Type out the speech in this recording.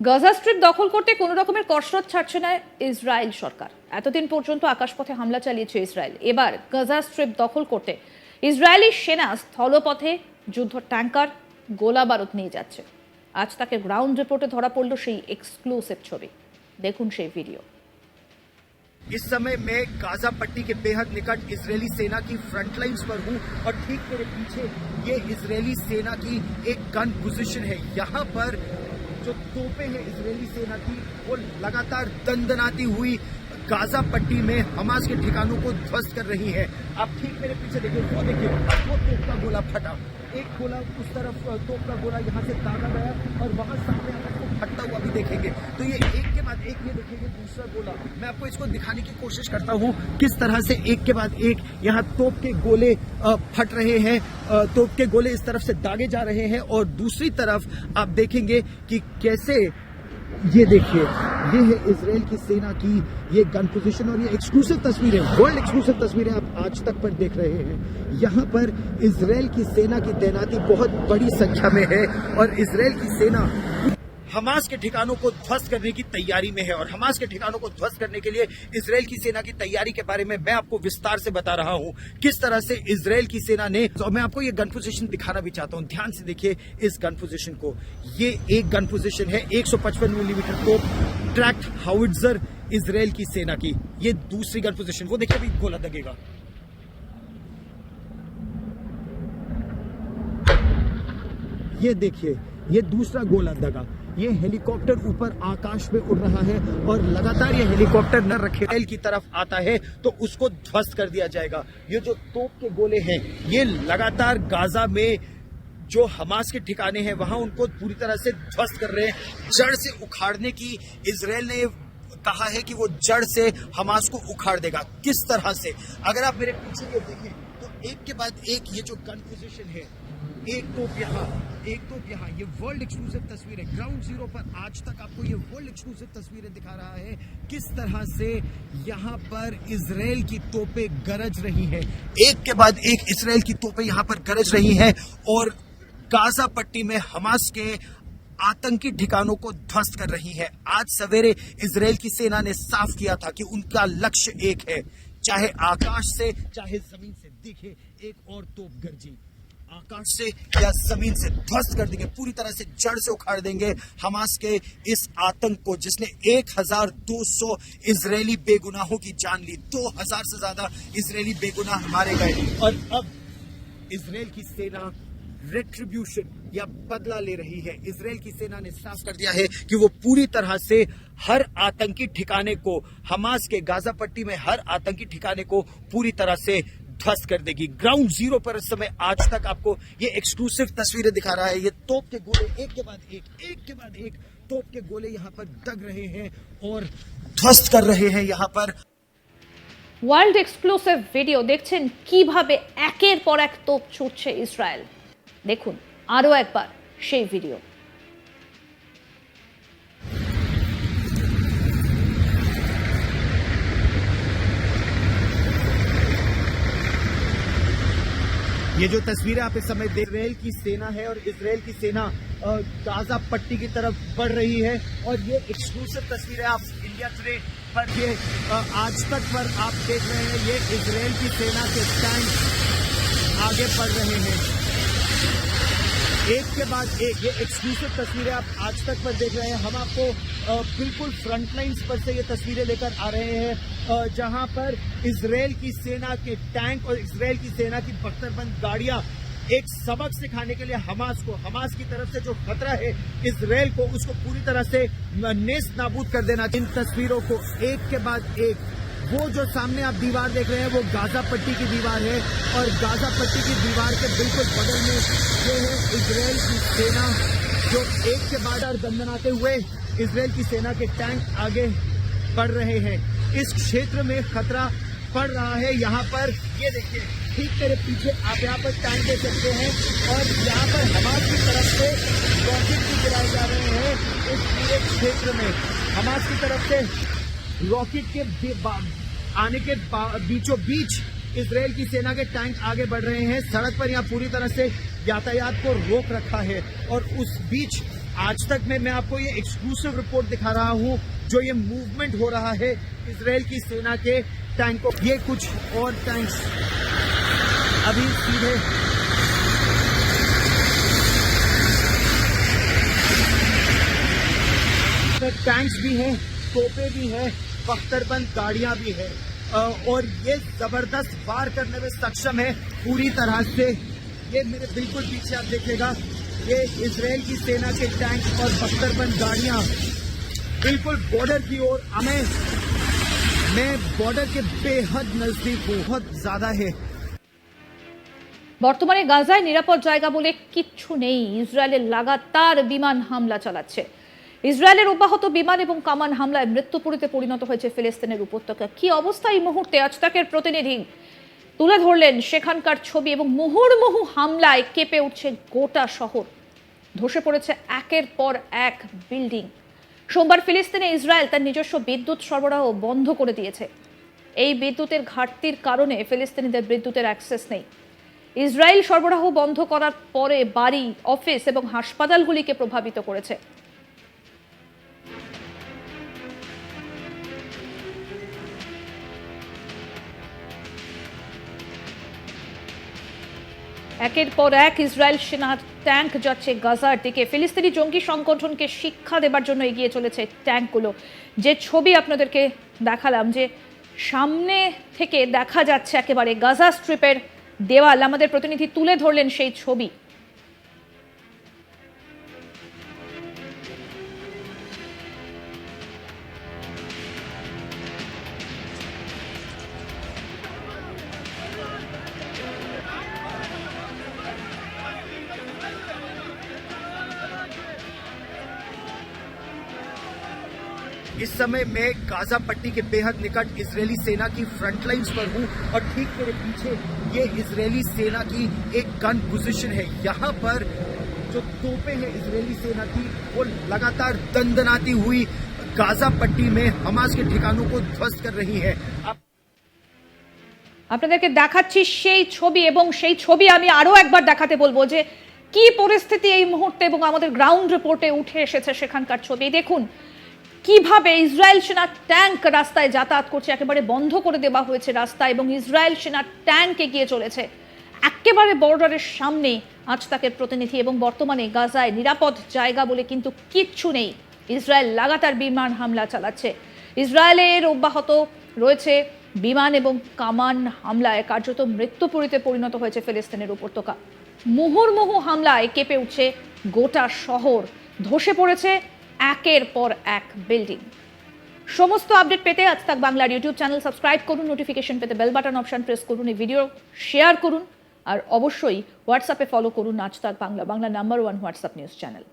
Gaza strip দখল করতে কোনো রকমের কসরত ছাড়ছে না ইসরায়েল সরকার। এতদিন পর্যন্ত আকাশপথে হামলা চালিয়েছে ইসরায়েল। এবার গাজা স্ট্রিপ দখল করতে ইসরায়েলি সেনা স্থলপথে যুদ্ধ ট্যাঙ্কার গোলা বারুদ নিয়ে যাচ্ছে। আজ তাকে গ্রাউন্ড রিপোর্টে ধরা পড়ল সেই এক্সক্লুসিভ ছবি। দেখুন সেই ভিডিও। इस समय मैं गाजा पट्टी के बेहद निकट इजरायली सेना की फ्रंट लाइन्स पर हूं और ठीक मेरे पीछे ये इजरायली सेना की एक गन पोजीशन है। यहाँ पर जो तोपें हैं इजरायली सेना की वो लगातार दंदनाती हुई गाजा पट्टी में हमास के ठिकानों को ध्वस्त कर रही है। आप ठीक मेरे पीछे देखिए, वो देखिए वो तोप का गोला फटा, एक गोला उस तरफ तोप का गोला यहाँ से दागा गया और वहां सामने आपको फटता हुआ भी देखेंगे। तो ये एक के बाद एक ये देखेंगे दूसरा गोला। मैं आपको इसको दिखाने की कोशिश करता हूँ किस तरह से एक के बाद एक यहाँ तोप के गोले फट रहे हैं, तोप के गोले इस तरफ से दागे जा रहे हैं और दूसरी तरफ आप देखेंगे कि कैसे ये देखिए ये है इजराइल की सेना की ये गन पोजीशन और ये एक्सक्लूसिव तस्वीरें, वर्ल्ड एक्सक्लूसिव तस्वीरें आप आज तक पर देख रहे हैं। यहाँ पर इजराइल की सेना की तैनाती बहुत बड़ी संख्या में है और इजराइल की सेना हमास के ठिकानों को ध्वस्त करने की तैयारी में है और हमास के ठिकानों को ध्वस्त करने के लिए इजराइल की सेना की तैयारी के बारे में मैं आपको विस्तार से बता रहा हूं किस तरह से इजराइल की सेना ने। तो मैं आपको ये गन पोजीशन दिखाना भी चाहता हूं, ध्यान से देखिए इस गन पोजीशन को। ये एक गन पोजीशन है 155 मिलीमीटर तोप ट्रैक्ड हाउइट्जर इजराइल की सेना की। ये दूसरी गन पोजीशन, वो देखिए अभी गोला दगेगा। ये देखिए ये दूसरा गोला दगा। ये हेलीकॉप्टर ऊपर आकाश में उड़ रहा है और लगातार ये हेलीकॉप्टर न रखे इजराइल की तरफ आता है तो उसको ध्वस्त कर दिया जाएगा। ये जो तोप के गोले हैं ये लगातार गाजा में जो हमास के ठिकाने हैं वहां उनको पूरी तरह से ध्वस्त कर रहे हैं। जड़ से उखाड़ने की इजराइल ने कहा है कि वो जड़ से हमास को उखाड़ देगा। किस तरह से, अगर आप मेरे पीछे ये देखें तो एक के बाद एक ये जो गन पोजीशन है, एक तोप यहाँ, एक तोप यहाँ, ये वर्ल्ड एक्सक्लूसिव तस्वीर है। ग्राउंड जीरो पर आज तक आपको ये वर्ल्ड एक्सक्लूसिव तस्वीरें दिखा रहा है किस तरह से यहाँ पर इजराइल की तोपें गरज रही है। एक के बाद एक इजराइल की तोपें यहाँ पर गरज रही है और गाजा पट्टी में हमास के आतंकी ठिकानों को ध्वस्त कर रही है। आज सवेरे इजराइल की सेना ने साफ किया था कि उनका लक्ष्य एक है, चाहे आकाश से चाहे जमीन से। देखिए एक और तोप गरजी, आकाश से या जमीन से ध्वस्त कर देंगे, पूरी तरह से जड़ से उखाड़ देंगे हमास के इस आतंक को जिसने 1200 इजरायली बेगुनाहों की जान ली। 2000 से ज्यादा इजरायली बेगुनाह मारे गए और अब इजराइल की सेना रेट्रिब्यूशन या बदला ले रही है। इजराइल की सेना ने साफ कर दिया है कि वो पूरी तरह से हर आतंकी ठिकाने को, हमास के गाजा पट्टी में हर आतंकी ठिकाने को पूरी तरह से ध्वस्त कर देगी। ग्राउंड जीरो पर इस समय आज तक आपको ये एक्सक्लूसिव तस्वीरें दिखा रहा है। ये तोप के गोले एक के बाद एक के बाद एक तोप के गोले यहाँ पर दग रहे हैं और ध्वस्त कर रहे हैं यहाँ पर। ওয়ার্ল্ড এক্সক্লুসিভ ভিডিও দেখছেন কিভাবে একের পর এক তোপ ছুটছে ইসরায়েল। দেখুন আরো একবার সেই ভিডিও। ये जो तस्वीरें आप इस समय देख रहे हैं, इजराइल की सेना है और इजराइल की सेना गाजा पट्टी की तरफ बढ़ रही है और ये एक्सक्लूसिव तस्वीरें आप इंडिया टुडे पर ये आज तक पर आप देख रहे हैं। ये इजराइल की सेना के टैंक आगे बढ़ रहे हैं एक के बाद एक। ये एक्सक्लूसिव तस्वीरें आप आज तक पर देख रहे हैं। हम आपको बिल्कुल फ्रंट लाइन्स पर से ये तस्वीरें लेकर आ रहे हैं जहां पर इजराइल की सेना के टैंक और इजराइल की सेना की बख्तरबंद गाड़ियां एक सबक सिखाने के लिए हमास को, हमास की तरफ से जो खतरा है इजराइल को, उसको पूरी तरह से नेस्त नाबूद कर देना। इन तस्वीरों को एक के बाद एक, वो जो सामने आप दीवार देख रहे हैं वो गाजा पट्टी की दीवार है और गाजा पट्टी की दीवार के बिल्कुल बगल में ये है इजराइल की सेना जो एक के बाद दंदनाते हुए इजराइल की सेना के टैंक आगे बढ़ रहे हैं। इस क्षेत्र में खतरा बढ़ रहा है। यहाँ पर ये देखिए ठीक मेरे पीछे आप यहाँ पर टैंक देख सकते हैं और यहाँ पर हमास की तरफ से रॉकेट भी गिराए जा रहे हैं। इस पूरे क्षेत्र में हमास की तरफ से रॉकेट के आने के बीचों बीच इजराइल की सेना के टैंक आगे बढ़ रहे हैं। सड़क पर यहाँ पूरी तरह से यातायात को रोक रखा है और उस बीच आज तक में मैं आपको ये एक्सक्लूसिव रिपोर्ट दिखा रहा हूं, जो ये मूवमेंट हो रहा है इजराइल की सेना के टैंकों। ये कुछ और टैंक्स अभी सीधे टैंक्स भी हैं, तोपे भी हैं, बख्तरबंद गाड़ियां भी हैं, और ये जबरदस्त वार करने में सक्षम है पूरी तरह से। ये मेरे बिल्कुल पीछे आप देखिएगा, ये इजराइल की सेना के टैंक और बख्तरबंद गाड़ियां बिल्कुल बॉर्डर की ओर। मैं बॉर्डर के बेहद नजदीक हूँ, बहुत ज्यादा है। বর্তমানে গাজায় নিরাপদ জায়গা বলে কিচ্ছু নেই। ইসরায়েলের লাগাতার বিমান হামলা চালাচ্ছে। ইসরায়েলের অব্যাহত বিমান এবং কামান হামলায় মৃত্যুপুরীতে পরিণত হয়েছে ফিলিস্তিনের উপত্যকা। কি অবস্থা এই মুহূর্তে আজ তাকের প্রতিনিধি তুলে ধরলেন সেখানকার ছবি, এবং মুহুর্মুহু হামলায় কেঁপে উঠছে গোটা শহর। ধসে পড়েছে একের পর এক বিল্ডিং। সোমবার ফিলিস্তিনে ইসরায়েল তার নিজস্ব বিদ্যুৎ সরবরাহ বন্ধ করে দিয়েছে। এই বিদ্যুতের ঘাটতির কারণে ফিলিস্তিনিদের বিদ্যুতের অ্যাক্সেস নেই। ইসরায়েল সরবরাহ বন্ধ করার পরে বাড়ি, অফিস এবং হাসপাতালগুলিকে প্রভাবিত করেছে। একের পর এক ইসরায়েল সেনার ট্যাঙ্ক যাচ্ছে গাজার দিকে। ফিলিস্তিনি জঙ্গি সংগঠনকে শিক্ষা দেবার জন্য এগিয়ে চলেছে ট্যাঙ্কগুলো। যে ছবি আপনাদেরকে দেখালাম, যে সামনে থেকে দেখা যাচ্ছে একেবারে গাজা স্ট্রিপের দেওয়াল, আমাদের প্রতিনিধি তুলে ধরলেন সেই ছবি। इस समय मैं गाजा पट्टी के बेहद निकट इजरायली सेना की फ्रंट लाइन्स पर हूं, और ठीक मेरे पीछे ये इजरायली सेना की एक गन पोजीशन है। यहाँ पर जो तोपें हैं इजरायली सेना की, वो लगातार दंदनाती हुई गाजा पट्टी में हमास के ठिकानों को ध्वस्त कर रही है। আপনাদেরকে দেখাচ্ছি সেই ছবি, এবং সেই ছবি আমি আরো একবার দেখাতে বলবো যে কি পরিস্থিতি এই মুহূর্তে, এবং আমাদের গ্রাউন্ড রিপোর্টে উঠে এসেছে সেখানকার ছবি। দেখুন কিভাবে ইসরায়েল সেনার ট্যাঙ্ক রাস্তায় যাতায়াত করছে, একেবারে বন্ধ করে দেওয়া হয়েছে রাস্তা, এবং ইসরায়েল সেনার ট্যাঙ্ক এগিয়ে চলেছে একেবারে বর্ডারের সামনে। আজ তাকের প্রতিনিধি, এবং বর্তমানে গাজায় নিরাপদ জায়গা বলে কিন্তু কিচ্ছু নেই। ইসরায়েল লাগাতার বিমান হামলা চালাচ্ছে। ইসরায়েলের অব্যাহত রয়েছে বিমান এবং কামান হামলায় কার্যত মৃত্যুপুরীতে পরিণত হয়েছে ফিলিস্তিনের উপত্যকা। মুহুর্মুহু হামলায় কেঁপে উঠছে গোটা শহর। ধসে পড়েছে একের পর এক বিল্ডিং। সমস্ত আপডেট পেতে আজ তাক বাংলার ইউটিউব চ্যানেল সাবস্ক্রাইব করুন, নোটিফিকেশন পেতে বেল বাটন অপশন প্রেস করুন, এই ভিডিও শেয়ার করুন, আর অবশ্যই হোয়াটসঅ্যাপে ফলো করুন আজ তাক Bangla, Bangla number 1 WhatsApp news channel.